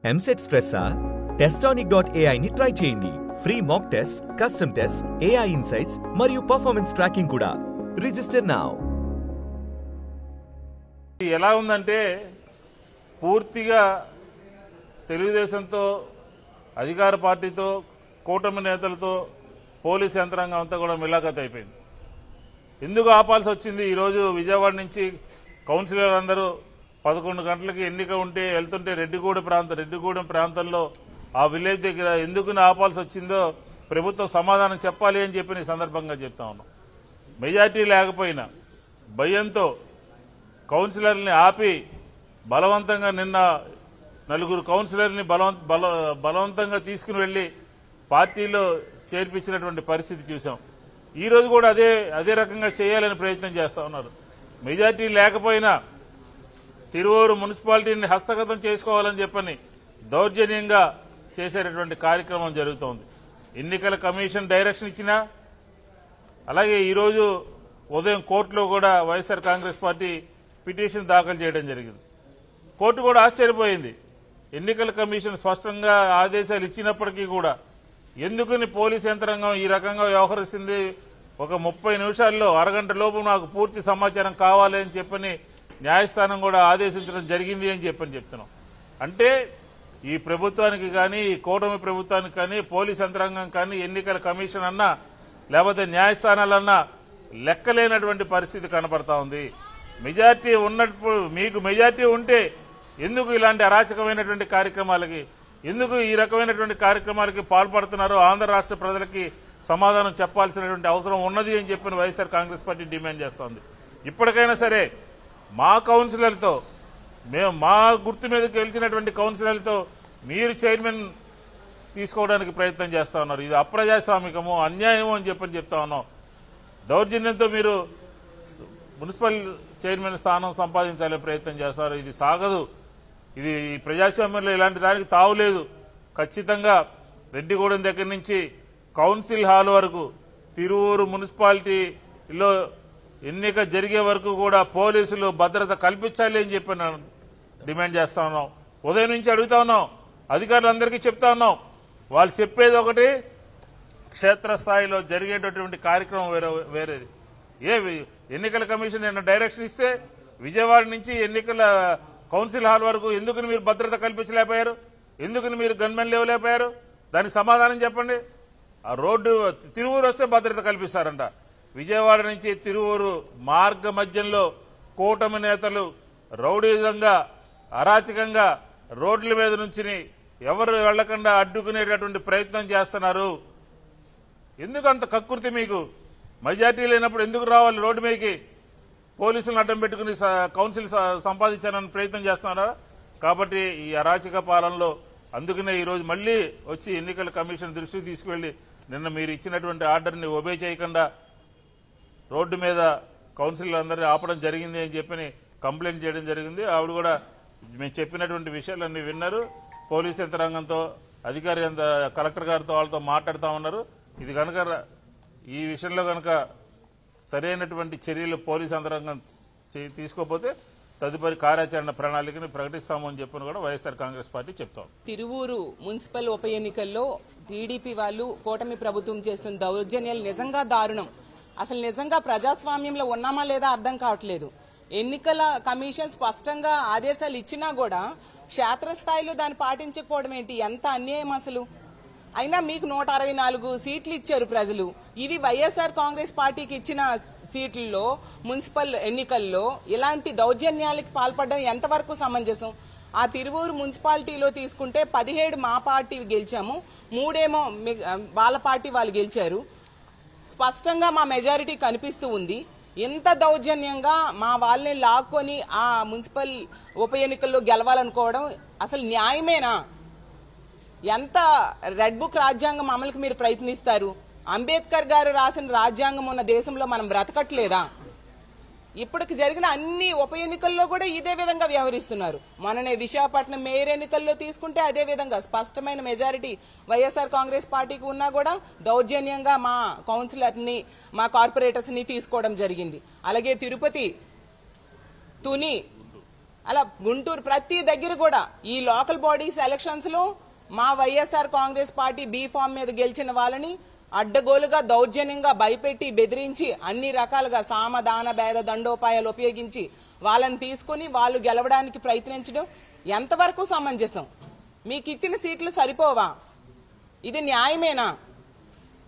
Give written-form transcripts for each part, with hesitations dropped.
EAMCET స్ట్రెస్సా? Testonic.ai ని try చేయండి. Free mock test, custom test, AI insights మరియు పర్ఫార్మెన్స్ ట్రాకింగ్ కూడా. Register now. ఎలా ఉందంటే పూర్తిగా తెలుగుదేశంతో, అధికార పార్టీతో, కూటమి నేతలతో పోలీస్ యంత్రాంగం అంతా కూడా మిలాఖత్ అయిపోయింది. ఎందుకు ఆపాల్సి వచ్చింది? ఈరోజు విజయవాడ నుంచి కౌన్సిలర్ అందరూ 11 గంటలకి ఎన్నిక ఉంటే వెళ్తుంటే రెడ్డిగూడెం ప్రాంతంలో ఆ విలేజ్ దగ్గర ఎందుకు ఆపాల్సి వచ్చిందో ప్రభుత్వం సమాధానం చెప్పాలి అని చెప్పి ఈ సందర్భంగా చెప్తా ఉన్నాం. మెజార్టీ లేకపోయినా భయంతో కౌన్సిలర్ని ఆపి బలవంతంగా నిన్న 4 కౌన్సిలర్ని బలవంతంగా తీసుకుని వెళ్లి పార్టీలో చేర్పించినటువంటి పరిస్థితి చూసాం. ఈరోజు కూడా అదే రకంగా చేయాలని ప్రయత్నం చేస్తా ఉన్నారు. మెజార్టీ లేకపోయినా తిరువూరు మున్సిపాలిటీని హస్తగతం చేసుకోవాలని చెప్పని దౌర్జన్యంగా చేసేటటువంటి కార్యక్రమం జరుగుతోంది. ఎన్నికల కమిషన్ డైరెక్షన్ ఇచ్చినా, అలాగే ఈరోజు ఉదయం కోర్టులో కూడా వైఎస్ఆర్ కాంగ్రెస్ పార్టీ పిటిషన్ దాఖలు చేయడం జరిగింది. కోర్టు కూడా ఆశ్చర్యపోయింది. ఎన్నికల కమిషన్ స్పష్టంగా ఆదేశాలు ఇచ్చినప్పటికీ కూడా ఎందుకని పోలీస్ యంత్రాంగం ఈ రకంగా వ్యవహరిస్తుంది? ఒక 30 నిమిషాల్లో, అరగంట లోపు నాకు పూర్తి సమాచారం కావాలి అని చెప్పని న్యాయస్థానం కూడా ఆదేశించడం జరిగింది అని చెప్తున్నాం. అంటే ఈ ప్రభుత్వానికి కానీ, ఈ కూటమి ప్రభుత్వానికి కానీ, పోలీస్ యంత్రాంగం కానీ, ఎన్నికల కమిషన్ అన్నా లేకపోతే న్యాయస్థానాలన్నా లెక్కలేనటువంటి పరిస్థితి కనపడతా ఉంది. మెజార్టీ ఉన్నప్పుడు, మీకు మెజార్టీ ఉంటే ఎందుకు ఇలాంటి అరాచకమైనటువంటి కార్యక్రమాలకి, ఎందుకు ఈ రకమైనటువంటి కార్యక్రమాలకి పాల్పడుతున్నారో ఆంధ్ర రాష్ట్ర ప్రజలకి సమాధానం చెప్పాల్సినటువంటి అవసరం ఉన్నది అని చెప్పిన వైఎస్ఆర్ కాంగ్రెస్ పార్టీ డిమాండ్ చేస్తోంది. ఇప్పటికైనా సరే మా కౌన్సిలర్తో, మా గుర్తు మీద గెలిచినటువంటి కౌన్సిలర్తో మీరు చైర్మన్ తీసుకోవడానికి ప్రయత్నం చేస్తా ఉన్నారు. ఇది అప్రజాస్వామికము, అన్యాయము అని చెప్తా ఉన్నాం. దౌర్జన్యంతో మీరు మున్సిపల్ చైర్మన్ స్థానం సంపాదించాలని ప్రయత్నం చేస్తారు. ఇది సాగదు. ఇది ప్రజాస్వామ్యంలో ఇలాంటి దానికి తావులేదు. ఖచ్చితంగా రెడ్డిగూడెం దగ్గర నుంచి కౌన్సిల్ హాల్ వరకు, తిరువూరు మున్సిపాలిటీలో ఎన్నిక జరిగే వరకు కూడా పోలీసులు భద్రత కల్పించాలి అని చెప్పి డిమాండ్ చేస్తా ఉన్నాం. ఉదయం నుంచి అడుగుతా ఉన్నాం, అధికారులందరికీ చెప్తా ఉన్నాం. వాళ్ళు చెప్పేది ఒకటి, క్షేత్రస్థాయిలో జరిగేటటువంటి కార్యక్రమం వేరేది. ఎన్నికల కమిషన్ నిన్న డైరెక్షన్ ఇస్తే విజయవాడ నుంచి ఎన్నికల కౌన్సిల్ హాల్ వరకు ఎందుకని మీరు భద్రత కల్పించలేకపోయారు? ఎందుకని మీరు గన్మెన్ లేవలేకపోయారు? దానికి సమాధానం చెప్పండి. ఆ రోడ్డు తిరువూరు వస్తే భద్రత కల్పిస్తారంట. విజయవాడ నుంచి తిరువూరు మార్గ మధ్యంలో కూటమి నేతలు రౌడీజంగా, అరాచకంగా రోడ్ల మీద నుంచి ఎవరు వెళ్లకుండా అడ్డుకునేటటువంటి ప్రయత్నం చేస్తున్నారు. ఎందుకు అంత కక్కుర్తి మీకు? మెజార్టీ లేనప్పుడు ఎందుకు రావాలి రోడ్డు మీదకి? పోలీసులను అడ్డం పెట్టుకుని కౌన్సిల్ సంపాదించాలని ప్రయత్నం చేస్తున్నారా? కాబట్టి ఈ అరాచక పాలనలో అందుకనే ఈరోజు మళ్లీ వచ్చి ఎన్నికల కమిషన్ దృష్టికి తీసుకువెళ్లి నిన్న మీరు ఇచ్చినటువంటి ఆర్డర్ని ఒబే చేయకుండా రోడ్డు మీద కౌన్సిల్ అందరినీ ఆపడం జరిగింది అని చెప్పి కంప్లైంట్ చేయడం జరిగింది. ఆవిడ కూడా మేము చెప్పినటువంటి విషయాలన్నీ విన్నారు. పోలీస్ యంత్రాంగంతో, అధికారి కలెక్టర్ గారితో వాళ్ళతో మాట్లాడుతూ ఉన్నారు. ఇది కనుక ఈ విషయంలో కనుక సరైనటువంటి చర్యలు పోలీస్ యంత్రాంగం తీసుకోకపోతే తదుపరి కార్యాచరణ ప్రణాళికను ప్రకటిస్తామని చెప్పని కూడా వైఎస్ఆర్ కాంగ్రెస్ పార్టీ చెప్తాం. తిరువూరు మున్సిపల్ ఉప ఎన్నికల్లో టీడీపీ వాళ్ళు, కూటమి ప్రభుత్వం చేస్తున్న దౌర్జన్యాలు నిజంగా దారుణం. అసలు నిజంగా ప్రజాస్వామ్యంలో ఉన్నామా లేదా అర్థం కావట్లేదు. ఎన్నికల కమిషన్ స్పష్టంగా ఆదేశాలు ఇచ్చినా కూడా క్షేత్రస్థాయిలో దాన్ని పాటించకపోవడం ఏంటి? ఎంత అన్యాయం అసలు. అయినా మీకు 164 సీట్లు ఇచ్చారు ప్రజలు. ఇవి వైఎస్ఆర్ కాంగ్రెస్ పార్టీకి ఇచ్చిన సీట్లలో మున్సిపల్ ఎన్నికల్లో ఇలాంటి దౌర్జన్యాలకు పాల్పడడం ఎంతవరకు సమంజసం? ఆ తిరువూరు మున్సిపాలిటీలో తీసుకుంటే 17 మా పార్టీ గెలిచాము, 3 ఏమో వాళ్ళ పార్టీ వాళ్ళు గెలిచారు. స్పష్టంగా మా మెజారిటీ కనిపిస్తూ ఉంది. ఎంత దౌర్జన్యంగా మా వాళ్ళని లాక్కొని ఆ మున్సిపల్ ఉప ఎన్నికల్లో గెలవాలనుకోవడం అసలు న్యాయమేనా? ఎంత రెడ్ బుక్ రాజ్యాంగం అమలుకి మీరు ప్రయత్నిస్తారు? అంబేద్కర్ గారు రాసిన రాజ్యాంగం ఉన్న దేశంలో మనం బ్రతకట్లేదా? ఇప్పటికి జరిగిన అన్ని ఉప ఎన్నికల్లో కూడా ఇదే విధంగా వ్యవహరిస్తున్నారు. మననే విశాఖపట్నం మేయర్ ఎన్నికల్లో తీసుకుంటే అదే విధంగా స్పష్టమైన మెజారిటీ వైఎస్ఆర్ కాంగ్రెస్ పార్టీకి ఉన్నా కూడా దౌర్జన్యంగా మా కౌన్సిలర్ని, మా కార్పొరేటర్స్ ని తీసుకోవడం జరిగింది. అలాగే తిరుపతి, తుని, అలా గుంటూరు ప్రతి దగ్గర కూడా ఈ లోకల్ బాడీస్ ఎలక్షన్స్ లో మా YSR Congress party B form మీద గెలిచిన వాళ్ళని అడ్డగోలుగా దౌర్జన్యంగా భయపెట్టి బెదిరించి అన్ని రకాలుగా సామదాన భేద దండోపాయాలు ఉపయోగించి వాళ్ళని తీసుకుని వాళ్ళు గెలవడానికి ప్రయత్నించడం ఎంతవరకు సమంజసం? మీకు ఇచ్చిన సీట్లు సరిపోవా? ఇది న్యాయమేనా?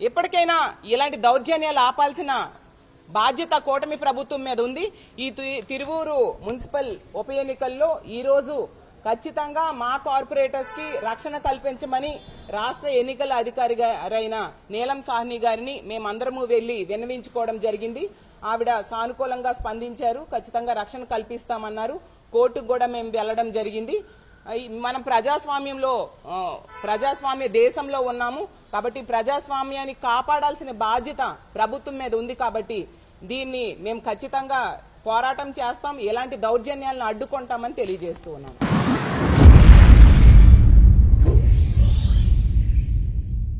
ఎప్పటికైనా ఇలాంటి దౌర్జన్యాలు ఆపాల్సిన బాధ్యత కూటమి ప్రభుత్వం మీద ఉంది. ఈ తిరువూరు మున్సిపల్ ఉప ఎన్నికల్లో ఈరోజు ఖచ్చితంగా మా కార్పొరేటర్స్ కి రక్షణ కల్పించమని రాష్ట్ర ఎన్నికల అధికారి అయిన నీలం సాహ్ని గారిని మేమందరము వెళ్లి విన్నవించుకోవడం జరిగింది. ఆవిడ సానుకూలంగా స్పందించారు. ఖచ్చితంగా రక్షణ కల్పిస్తామన్నారు. కోర్టుకు కూడా మేము వెళ్లడం జరిగింది. మనం ప్రజాస్వామ్య దేశంలో ఉన్నాము కాబట్టి ప్రజాస్వామ్యాన్ని కాపాడాల్సిన బాధ్యత ప్రభుత్వం మీద ఉంది. కాబట్టి దీన్ని మేము ఖచ్చితంగా పోరాటం చేస్తాం, ఎలాంటి దౌర్జన్యాలను అడ్డుకుంటామని తెలియజేస్తూ ఉన్నాము.